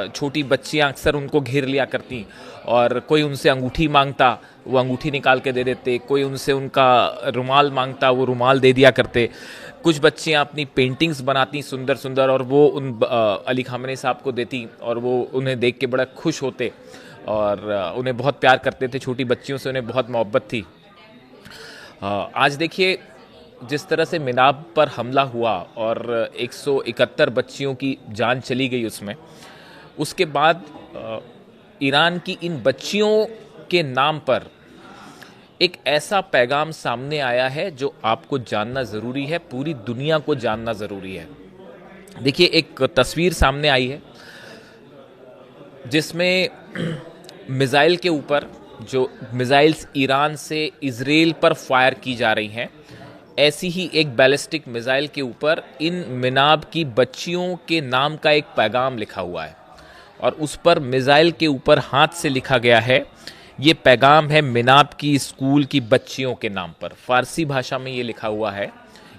छोटी बच्चियां अक्सर उनको घेर लिया करती और कोई उनसे अंगूठी मांगता, वो अंगूठी निकाल के दे देते, कोई उनसे उनका रुमाल मांगता, वो रुमाल दे दिया करते। कुछ बच्चियां अपनी पेंटिंग्स बनाती सुंदर सुंदर और वो उन अली खामनेई साहब को देती और वो उन्हें देख के बड़ा खुश होते और उन्हें बहुत प्यार करते थे। छोटी बच्चियों से उन्हें बहुत मोहब्बत थी। आज देखिए जिस तरह से मिनाब पर हमला हुआ और 171 बच्चियों की जान चली गई उसमें, उसके बाद ईरान की इन बच्चियों के नाम पर एक ऐसा पैगाम सामने आया है जो आपको जानना ज़रूरी है, पूरी दुनिया को जानना ज़रूरी है। देखिए एक तस्वीर सामने आई है जिसमें मिसाइल के ऊपर, जो मिसाइल्स ईरान से इजराइल पर फायर की जा रही हैं, ऐसी ही एक बैलिस्टिक मिसाइल के ऊपर इन मिनाब की बच्चियों के नाम का एक पैगाम लिखा हुआ है और उस पर मिसाइल के ऊपर हाथ से लिखा गया है, ये पैगाम है मिनाब की स्कूल की बच्चियों के नाम पर। फारसी भाषा में ये लिखा हुआ है,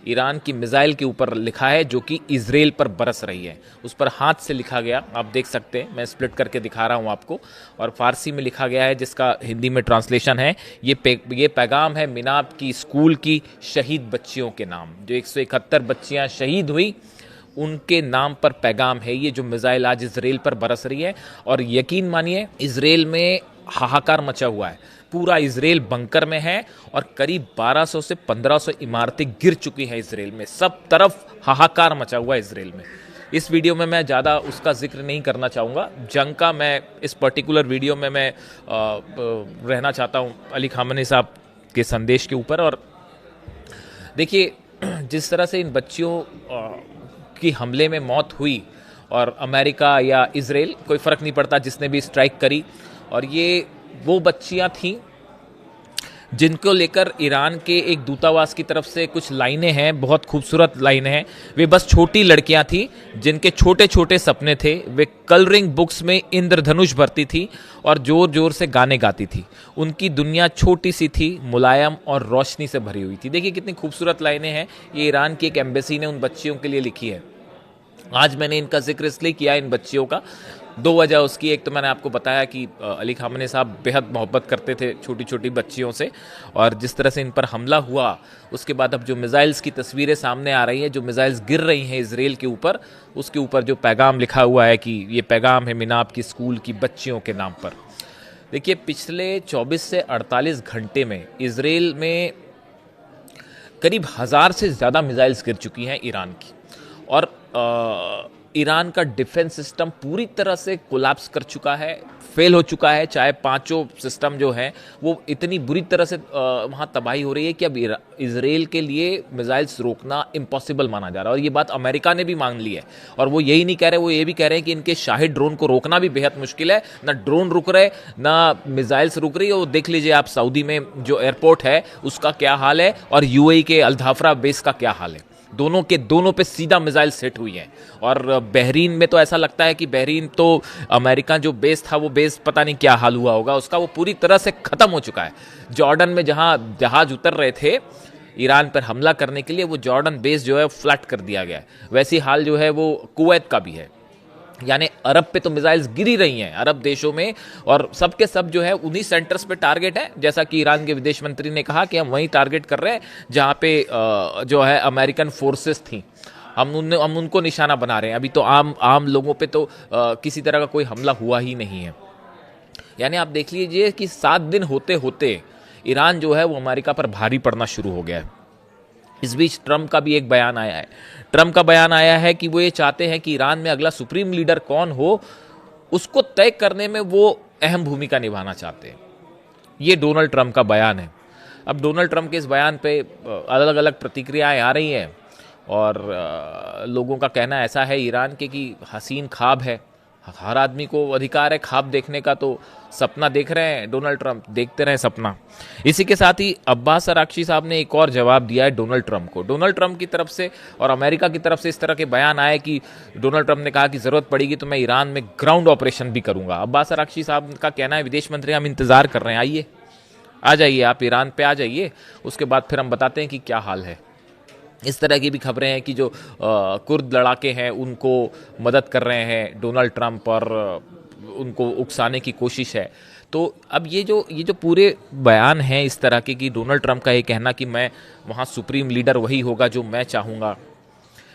ईरान की मिसाइल के ऊपर लिखा है जो कि इजराइल पर बरस रही है, उस पर हाथ से लिखा गया। आप देख सकते हैं, मैं स्प्लिट करके दिखा रहा हूं आपको, और फारसी में लिखा गया है जिसका हिंदी में ट्रांसलेशन है, ये पैगाम है मिनाब की स्कूल की शहीद बच्चियों के नाम। जो 171 बच्चियां शहीद हुई उनके नाम पर पैगाम है ये, जो मिसाइल आज इजराइल पर बरस रही है। और यकीन मानिए इजराइल में हाहाकार मचा हुआ है, पूरा इजराइल बंकर में है और करीब 1200 से 1500 इमारतें गिर चुकी हैं इजराइल में। सब तरफ हाहाकार मचा हुआ है इजराइल में। इस वीडियो में मैं ज़्यादा उसका जिक्र नहीं करना चाहूँगा, जंग का मैं इस पर्टिकुलर वीडियो में मैं रहना चाहता हूँ अली खामनेई साहब के संदेश के ऊपर। और देखिए जिस तरह से इन बच्चियों की हमले में मौत हुई, और अमेरिका या इजराइल कोई फ़र्क नहीं पड़ता जिसने भी स्ट्राइक करी, और ये वो बच्चियां थीं जिनको लेकर ईरान के एक दूतावास की तरफ से कुछ लाइनें हैं, बहुत खूबसूरत लाइनें हैं। वे बस छोटी लड़कियां थीं जिनके छोटे छोटे सपने थे। वे कलरिंग बुक्स में इंद्रधनुष भरती थी और ज़ोर ज़ोर से गाने गाती थी। उनकी दुनिया छोटी सी थी, मुलायम और रोशनी से भरी हुई थी। देखिए कितनी खूबसूरत लाइनें हैं, ये ईरान की एक एम्बेसी ने उन बच्चियों के लिए लिखी है। आज मैंने इनका जिक्र इसलिए किया इन बच्चियों का, दो वजह उसकी। एक तो मैंने आपको बताया कि अली खामनेई साहब बेहद मोहब्बत करते थे छोटी छोटी बच्चियों से, और जिस तरह से इन पर हमला हुआ उसके बाद अब जो मिसाइल्स की तस्वीरें सामने आ रही हैं, जो मिसाइल्स गिर रही हैं इजराइल के ऊपर, उसके ऊपर जो पैगाम लिखा हुआ है कि ये पैगाम है मिनाब की स्कूल की बच्चियों के नाम पर। देखिए पिछले 24 से 48 घंटे में इजराइल में करीब 1000 से ज़्यादा मिसाइल्स गिर चुकी हैं ईरान की, और ईरान का डिफेंस सिस्टम पूरी तरह से कोलैप्स कर चुका है, फेल हो चुका है। चाहे पांचों सिस्टम जो हैं वो इतनी बुरी तरह से वहाँ तबाही हो रही है कि अब इजराइल के लिए मिसाइल्स रोकना इम्पॉसिबल माना जा रहा है। और ये बात अमेरिका ने भी मान ली है, और वो यही नहीं कह रहे, वो ये भी कह रहे हैं कि इनके शाहिद ड्रोन को रोकना भी बेहद मुश्किल है। ना ड्रोन रुक रहे, ना मिसाइल्स रुक रही है। वो देख लीजिए आप सऊदी में जो एयरपोर्ट है उसका क्या हाल है, और यूएई के अल-धाफरा बेस का क्या हाल है। दोनों पे सीधा मिसाइल सेट हुई है। और बहरीन में तो ऐसा लगता है कि बहरीन तो अमेरिका जो बेस था, वो बेस पता नहीं क्या हाल हुआ होगा उसका, वो पूरी तरह से ख़त्म हो चुका है। जॉर्डन में जहां जहाज उतर रहे थे ईरान पर हमला करने के लिए, वो जॉर्डन बेस जो है फ्लैट कर दिया गया है। वैसी हाल जो है वो कुवैत का भी है। यानी अरब पे तो मिसाइल्स गिरी रही हैं, अरब देशों में, और सब के सब जो है उन्हीं सेंटर्स पे टारगेट है। जैसा कि ईरान के विदेश मंत्री ने कहा कि हम वहीं टारगेट कर रहे हैं जहाँ पे जो है अमेरिकन फोर्सेस थी, हम उनको निशाना बना रहे हैं। अभी तो आम लोगों पे तो किसी तरह का कोई हमला हुआ ही नहीं है। यानी आप देख लीजिए कि 7 दिन होते होते ईरान जो है वो अमेरिका पर भारी पड़ना शुरू हो गया है। इस बीच ट्रंप का भी एक बयान आया है। ट्रंप का बयान आया है कि वो ये चाहते हैं कि ईरान में अगला सुप्रीम लीडर कौन हो, उसको तय करने में वो अहम भूमिका निभाना चाहते हैं। ये डोनाल्ड ट्रंप का बयान है। अब डोनाल्ड ट्रंप के इस बयान पे अलग अलग प्रतिक्रियाएं आ रही हैं, और लोगों का कहना ऐसा है ईरान के कि हसीन ख्वाब है, हर आदमी को अधिकार है ख्वाब देखने का, तो सपना देख रहे हैं डोनाल्ड ट्रंप, देखते रहें सपना। इसी के साथ ही अब्बास अराक्ची साहब ने एक और जवाब दिया है डोनाल्ड ट्रंप को। डोनाल्ड ट्रंप की तरफ से और अमेरिका की तरफ से इस तरह के बयान आए कि डोनाल्ड ट्रंप ने कहा कि ज़रूरत पड़ेगी तो मैं ईरान में ग्राउंड ऑपरेशन भी करूंगा। अब्बास अराक्ची साहब का कहना है, विदेश मंत्री हम इंतज़ार कर रहे हैं, आइए आ जाइए, आप ईरान पे आ जाइए, उसके बाद फिर हम बताते हैं कि क्या हाल है। इस तरह की भी खबरें हैं कि जो कुर्द लड़ाके हैं उनको मदद कर रहे हैं डोनाल्ड ट्रंप और उनको उकसाने की कोशिश है। तो अब ये जो पूरे बयान हैं इस तरह के कि डोनाल्ड ट्रंप का ये कहना कि मैं वहाँ सुप्रीम लीडर वही होगा जो मैं चाहूँगा,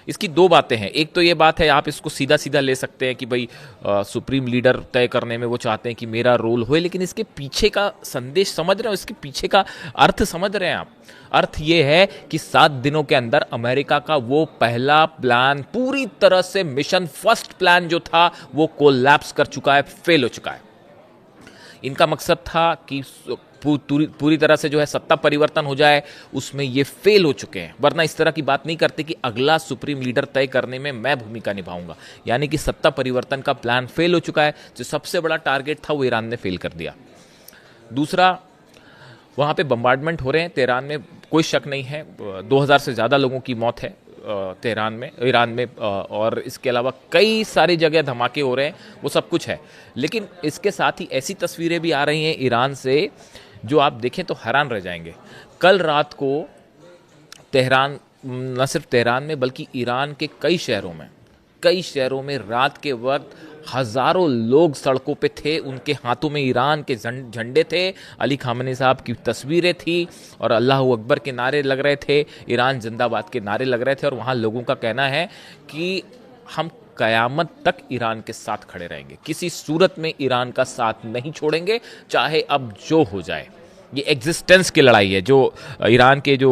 इसकी दो बातें हैं। एक तो ये बात है, आप इसको सीधा सीधा ले सकते हैं कि भाई सुप्रीम लीडर तय करने में वो चाहते हैं कि मेरा रोल होए, लेकिन इसके पीछे का संदेश समझ रहे हो, इसके पीछे का अर्थ समझ रहे हैं आप? अर्थ ये है कि 7 दिनों के अंदर अमेरिका का वो पहला प्लान पूरी तरह से मिशन फर्स्ट प्लान जो था वो कोलैप्स कर चुका है, फेल हो चुका है। इनका मकसद था कि पूरी तरह से जो है सत्ता परिवर्तन हो जाए, उसमें ये फेल हो चुके हैं। वरना इस तरह की बात नहीं करते कि अगला सुप्रीम लीडर तय करने में मैं भूमिका निभाऊंगा। यानी कि सत्ता परिवर्तन का प्लान फेल हो चुका है। जो सबसे बड़ा टारगेट था वो ईरान ने फेल कर दिया। दूसरा, वहाँ पे बम्बार्डमेंट हो रहे हैं तेहरान में, कोई शक नहीं है। 2000 से ज़्यादा लोगों की मौत है तेहरान में, ईरान में, और इसके अलावा कई सारी जगह धमाके हो रहे हैं, वो सब कुछ है। लेकिन इसके साथ ही ऐसी तस्वीरें भी आ रही हैं ईरान से जो आप देखें तो हैरान रह जाएंगे। कल रात को तेहरान, न सिर्फ तेहरान में बल्कि ईरान के कई शहरों में रात के वक्त हज़ारों लोग सड़कों पे थे। उनके हाथों में ईरान के झंडे थे, अली खामेनी साहब की तस्वीरें थी और अल्लाह अकबर के नारे लग रहे थे, ईरान जिंदाबाद के नारे लग रहे थे। और वहाँ लोगों का कहना है कि हम कयामत तक ईरान के साथ खड़े रहेंगे, किसी सूरत में ईरान का साथ नहीं छोड़ेंगे, चाहे अब जो हो जाए। ये एग्जिस्टेंस की लड़ाई है। जो ईरान के जो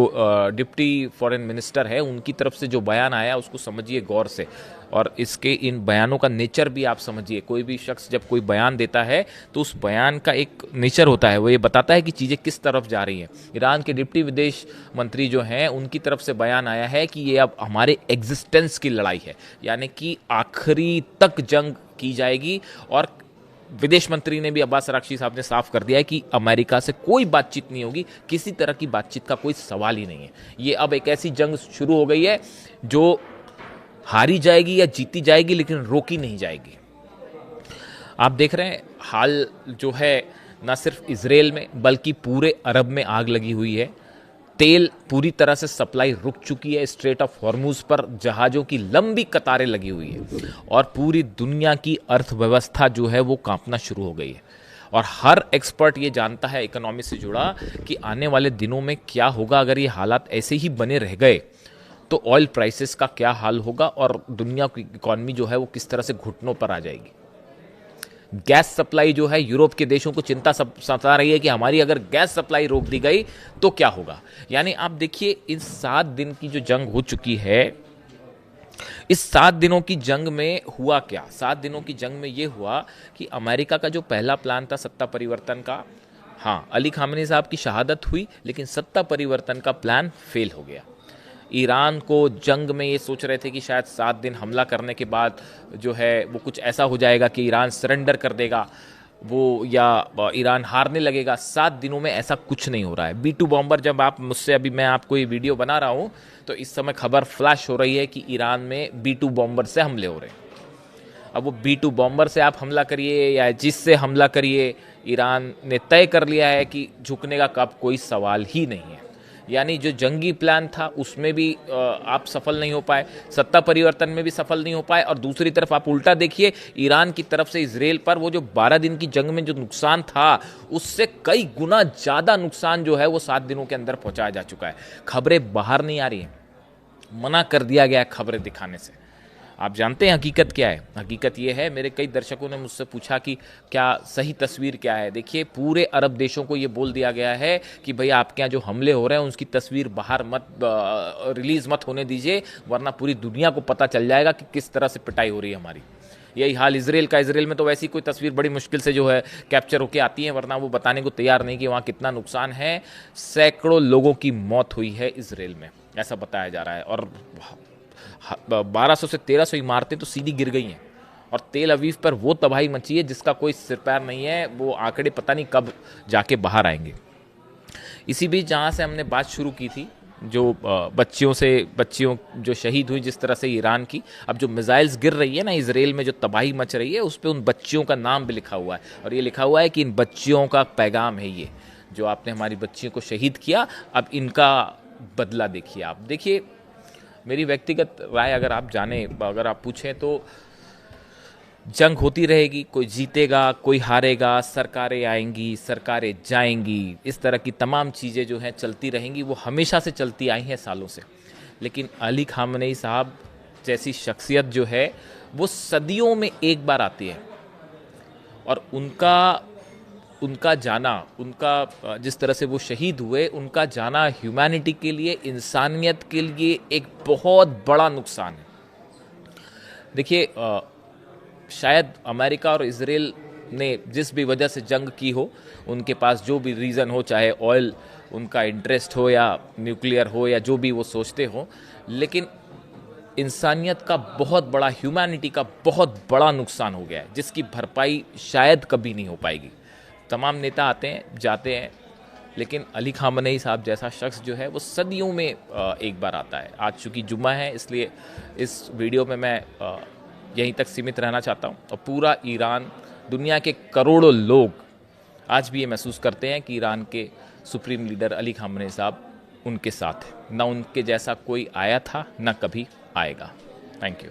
डिप्टी फॉरेन मिनिस्टर है उनकी तरफ से जो बयान आया उसको समझिए गौर से, और इसके इन बयानों का नेचर भी आप समझिए। कोई भी शख्स जब कोई बयान देता है तो उस बयान का एक नेचर होता है, वो ये बताता है कि चीज़ें किस तरफ जा रही हैं। ईरान के डिप्टी विदेश मंत्री जो हैं उनकी तरफ से बयान आया है कि ये अब हमारे एग्जिस्टेंस की लड़ाई है, यानी कि आखिरी तक जंग की जाएगी। और विदेश मंत्री ने भी, अब्बास अरागची साहब ने साफ कर दिया है कि अमेरिका से कोई बातचीत नहीं होगी, किसी तरह की बातचीत का कोई सवाल ही नहीं है। ये अब एक ऐसी जंग शुरू हो गई है जो हारी जाएगी या जीती जाएगी, लेकिन रोकी नहीं जाएगी। आप देख रहे हैं हाल जो है ना सिर्फ इजराइल में बल्कि पूरे अरब में आग लगी हुई है। तेल पूरी तरह से सप्लाई रुक चुकी है, स्ट्रेट ऑफ हॉर्मूज पर जहाज़ों की लंबी कतारें लगी हुई है और पूरी दुनिया की अर्थव्यवस्था जो है वो कांपना शुरू हो गई है। और हर एक्सपर्ट ये जानता है इकोनॉमी से जुड़ा कि आने वाले दिनों में क्या होगा अगर ये हालात ऐसे ही बने रह गए, तो ऑयल प्राइसेस का क्या हाल होगा और दुनिया की इकोनॉमी जो है वो किस तरह से घुटनों पर आ जाएगी। गैस सप्लाई जो है यूरोप के देशों को चिंता सता रही है कि हमारी अगर गैस सप्लाई रोक दी गई तो क्या होगा। यानी आप देखिए इन 7 दिन की जो जंग हो चुकी है, इस 7 दिनों की जंग में हुआ क्या? 7 दिनों की जंग में ये हुआ कि अमेरिका का जो पहला प्लान था सत्ता परिवर्तन का, हाँ, अली खामेनी साहब की शहादत हुई, लेकिन सत्ता परिवर्तन का प्लान फेल हो गया। ईरान को जंग में ये सोच रहे थे कि शायद 7 दिन हमला करने के बाद जो है वो कुछ ऐसा हो जाएगा कि ईरान सरेंडर कर देगा वो, या ईरान हारने लगेगा। 7 दिनों में ऐसा कुछ नहीं हो रहा है। B2 बॉम्बर, जब आप मुझसे, अभी मैं आपको ये वीडियो बना रहा हूँ तो इस समय खबर फ्लैश हो रही है कि ईरान में B2 बॉम्बर से हमले हो रहे हैं। अब वो B2 बॉम्बर से आप हमला करिए या जिससे हमला करिए, ईरान ने तय कर लिया है कि झुकने का कब कोई सवाल ही नहीं है। यानी जो जंगी प्लान था उसमें भी आप सफल नहीं हो पाए, सत्ता परिवर्तन में भी सफल नहीं हो पाए, और दूसरी तरफ आप उल्टा देखिए, ईरान की तरफ से इजराइल पर वो जो 12 दिन की जंग में जो नुकसान था उससे कई गुना ज़्यादा नुकसान जो है वो 7 दिनों के अंदर पहुंचाया जा चुका है। खबरें बाहर नहीं आ रही हैं, मना कर दिया गया है खबरें दिखाने से। आप जानते हैं हकीकत क्या है? हकीकत ये है, मेरे कई दर्शकों ने मुझसे पूछा कि क्या सही तस्वीर क्या है। देखिए, पूरे अरब देशों को ये बोल दिया गया है कि भाई आपके यहाँ जो हमले हो रहे हैं उसकी तस्वीर बाहर मत रिलीज़ मत होने दीजिए, वरना पूरी दुनिया को पता चल जाएगा कि किस तरह से पिटाई हो रही है हमारी। यही हाल इजराइल का। इजराइल में तो वैसी कोई तस्वीर बड़ी मुश्किल से जो है कैप्चर होकर आती है, वरना वो बताने को तैयार नहीं कि वहाँ कितना नुकसान है। सैकड़ों लोगों की मौत हुई है इजराइल में, ऐसा बताया जा रहा है, और 1200 से 1300 इमारतें तो सीधी गिर गई हैं, और तेल अवीव पर वो तबाही मची है जिसका कोई सिर पैर नहीं है। वो आंकड़े पता नहीं कब जाके बाहर आएंगे। इसी बीच जहाँ से हमने बात शुरू की थी, जो बच्चियों जो शहीद हुई जिस तरह से ईरान की, अब जो मिसाइल्स गिर रही है ना इजराइल में, जो तबाही मच रही है, उस पर उन बच्चियों का नाम भी लिखा हुआ है, और ये लिखा हुआ है कि इन बच्चियों का पैगाम है ये, जो आपने हमारी बच्चियों को शहीद किया, अब इनका बदला देखिए। आप देखिए, मेरी व्यक्तिगत राय अगर आप जाने, अगर आप पूछें तो जंग होती रहेगी, कोई जीतेगा कोई हारेगा, सरकारें आएंगी सरकारें जाएंगी, इस तरह की तमाम चीज़ें जो हैं चलती रहेंगी, वो हमेशा से चलती आई हैं सालों से। लेकिन अली खामनेई साहब जैसी शख्सियत जो है वो सदियों में एक बार आती है, और उनका जाना, उनका जिस तरह से वो शहीद हुए, उनका जाना ह्यूमैनिटी के लिए, इंसानियत के लिए एक बहुत बड़ा नुकसान है। देखिए, शायद अमेरिका और इजराइल ने जिस भी वजह से जंग की हो, उनके पास जो भी रीज़न हो, चाहे ऑयल उनका इंटरेस्ट हो या न्यूक्लियर हो या जो भी वो सोचते हो, लेकिन इंसानियत का बहुत बड़ा, ह्यूमैनिटी का बहुत बड़ा नुकसान हो गया है, जिसकी भरपाई शायद कभी नहीं हो पाएगी। तमाम नेता आते हैं जाते हैं, लेकिन अली खामनेई साहब जैसा शख्स जो है वो सदियों में एक बार आता है। आज चूँकि जुम्मा है, इसलिए इस वीडियो में मैं यहीं तक सीमित रहना चाहता हूँ। और पूरा ईरान, दुनिया के करोड़ों लोग आज भी ये महसूस करते हैं कि ईरान के सुप्रीम लीडर अली खामनेई साहब उनके साथ है। ना उनके जैसा कोई आया था, ना कभी आएगा। Thank you.